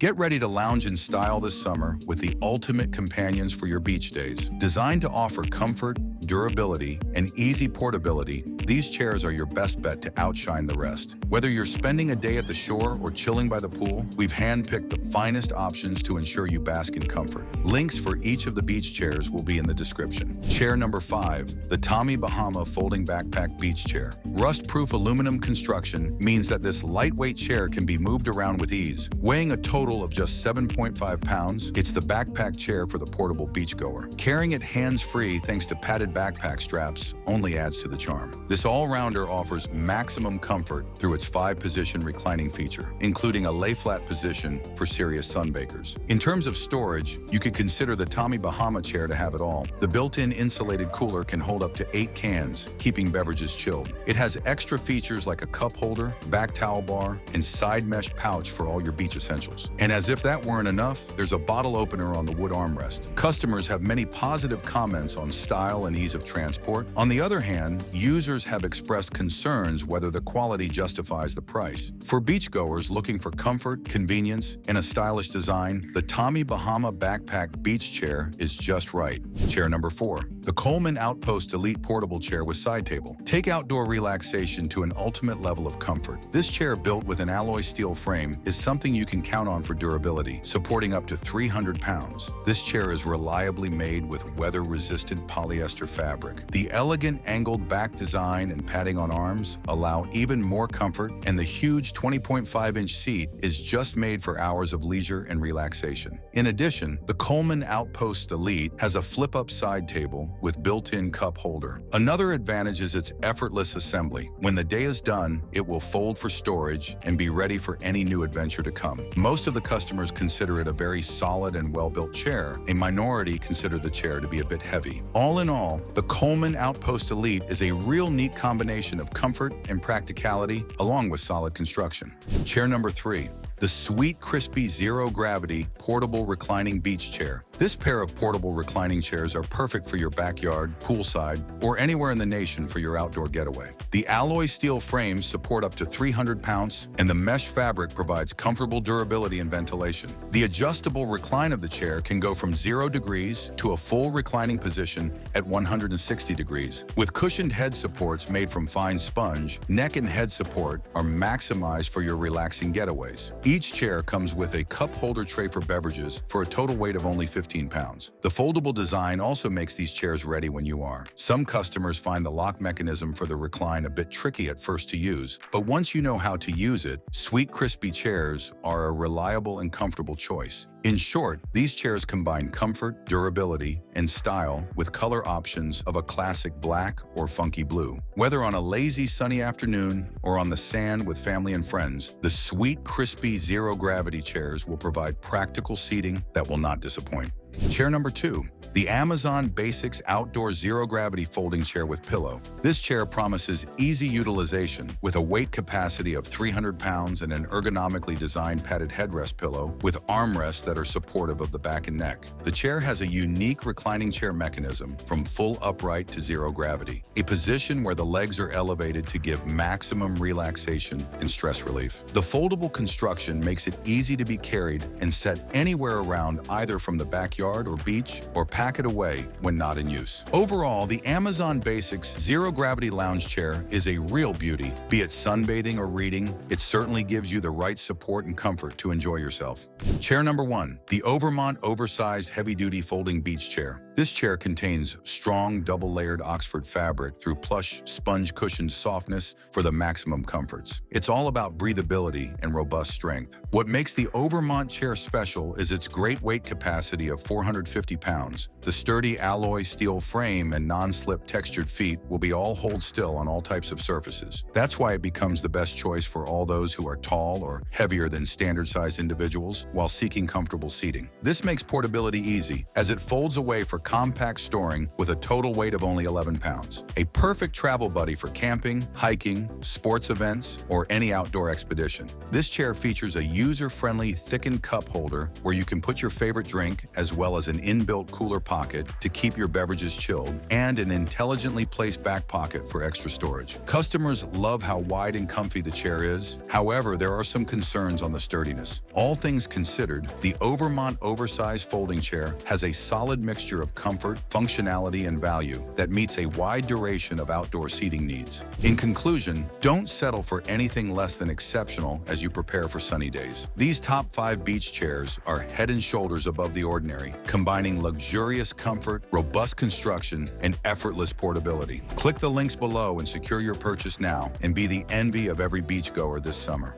Get ready to lounge in style this summer with the ultimate companions for your beach days. Designed to offer comfort, durability, and easy portability, these chairs are your best bet to outshine the rest. Whether you're spending a day at the shore or chilling by the pool, we've handpicked the finest options to ensure you bask in comfort. Links for each of the beach chairs will be in the description. Chair number 5, the Tommy Bahama Folding Backpack Beach Chair. Rust-proof aluminum construction means that this lightweight chair can be moved around with ease. Weighing a total of just 7.5 pounds, it's the backpack chair for the portable beachgoer. Carrying it hands-free thanks to padded backpack straps only adds to the charm. This all-rounder offers maximum comfort through its 5-position reclining feature, including a lay-flat position for serious sunbakers. In terms of storage, you could consider the Tommy Bahama chair to have it all. The built-in insulated cooler can hold up to 8 cans, keeping beverages chilled. It has extra features like a cup holder, back towel bar, and side mesh pouch for all your beach essentials. And as if that weren't enough, there's a bottle opener on the wood armrest. Customers have many positive comments on style and ease of transport. On the other hand, users have expressed concerns whether the quality justifies the price. For beachgoers looking for comfort, convenience, and a stylish design, the Tommy Bahama Backpack Beach Chair is just right. Chair number 4, the Coleman Outpost Elite Portable Chair with Side Table. Take outdoor relaxation to an ultimate level of comfort. This chair, built with an alloy steel frame, is something you can count on for durability, supporting up to 300 pounds. This chair is reliably made with weather-resistant polyester fabric. The elegant angled back design and padding on arms allow even more comfort, and the huge 20.5-inch seat is just made for hours of leisure and relaxation. In addition, the Coleman Outpost Elite has a flip-up side table with built-in cup holder. Another advantage is its effortless assembly. When the day is done, it will fold for storage and be ready for any new adventure to come. Most of the customers consider it a very solid and well-built chair. A minority consider the chair to be a bit heavy. All in all, the Coleman Outpost Elite is a real neat combination of comfort and practicality, along with solid construction. Chair number 3, the Sweetcrispy Zero Gravity Portable Reclining Beach Chair. This pair of portable reclining chairs are perfect for your backyard, poolside, or anywhere in the nation for your outdoor getaway. The alloy steel frames support up to 300 pounds, and the mesh fabric provides comfortable durability and ventilation. The adjustable recline of the chair can go from 0 degrees to a full reclining position at 160 degrees. With cushioned head supports made from fine sponge, neck and head support are maximized for your relaxing getaways. Each chair comes with a cup holder tray for beverages for a total weight of only 15 pounds. The foldable design also makes these chairs ready when you are. Some customers find the lock mechanism for the recline a bit tricky at first to use, but once you know how to use it, Sweetcrispy chairs are a reliable and comfortable choice. In short, these chairs combine comfort, durability, and style with color options of a classic black or funky blue. Whether on a lazy sunny afternoon or on the sand with family and friends, the Sweetcrispy Zero Gravity chairs will provide practical seating that will not disappoint. Chair number 2, the Amazon Basics Outdoor Zero Gravity Folding Chair with Pillow. This chair promises easy utilization with a weight capacity of 300 pounds and an ergonomically designed padded headrest pillow with armrests that are supportive of the back and neck. The chair has a unique reclining chair mechanism from full upright to zero gravity, a position where the legs are elevated to give maximum relaxation and stress relief. The foldable construction makes it easy to be carried and set anywhere around, either from the backyard or beach, or pack it away when not in use. Overall, the Amazon Basics Zero Gravity Lounge Chair is a real beauty. Be it sunbathing or reading, it certainly gives you the right support and comfort to enjoy yourself. Chair number 1, the Overmont Oversized Heavy-Duty Folding Beach Chair. This chair contains strong double-layered Oxford fabric through plush, sponge-cushioned softness for the maximum comforts. It's all about breathability and robust strength. What makes the Overmont chair special is its great weight capacity of 450 pounds. The sturdy alloy steel frame and non-slip textured feet will be all hold still on all types of surfaces. That's why it becomes the best choice for all those who are tall or heavier than standard-sized individuals while seeking comfortable seating. This makes portability easy, as it folds away for compact storing with a total weight of only 11 pounds. A perfect travel buddy for camping, hiking, sports events, or any outdoor expedition. This chair features a user-friendly thickened cup holder where you can put your favorite drink, as well as an inbuilt cooler pocket to keep your beverages chilled, and an intelligently placed back pocket for extra storage. Customers love how wide and comfy the chair is. However, there are some concerns on the sturdiness. All things considered, the Overmont Oversized folding chair has a solid mixture of comfort, functionality, and value that meets a wide duration of outdoor seating needs. In conclusion, don't settle for anything less than exceptional as you prepare for sunny days. These top 5 beach chairs are head and shoulders above the ordinary, combining luxurious comfort, robust construction, and effortless portability. Click the links below and secure your purchase now and be the envy of every beachgoer this summer.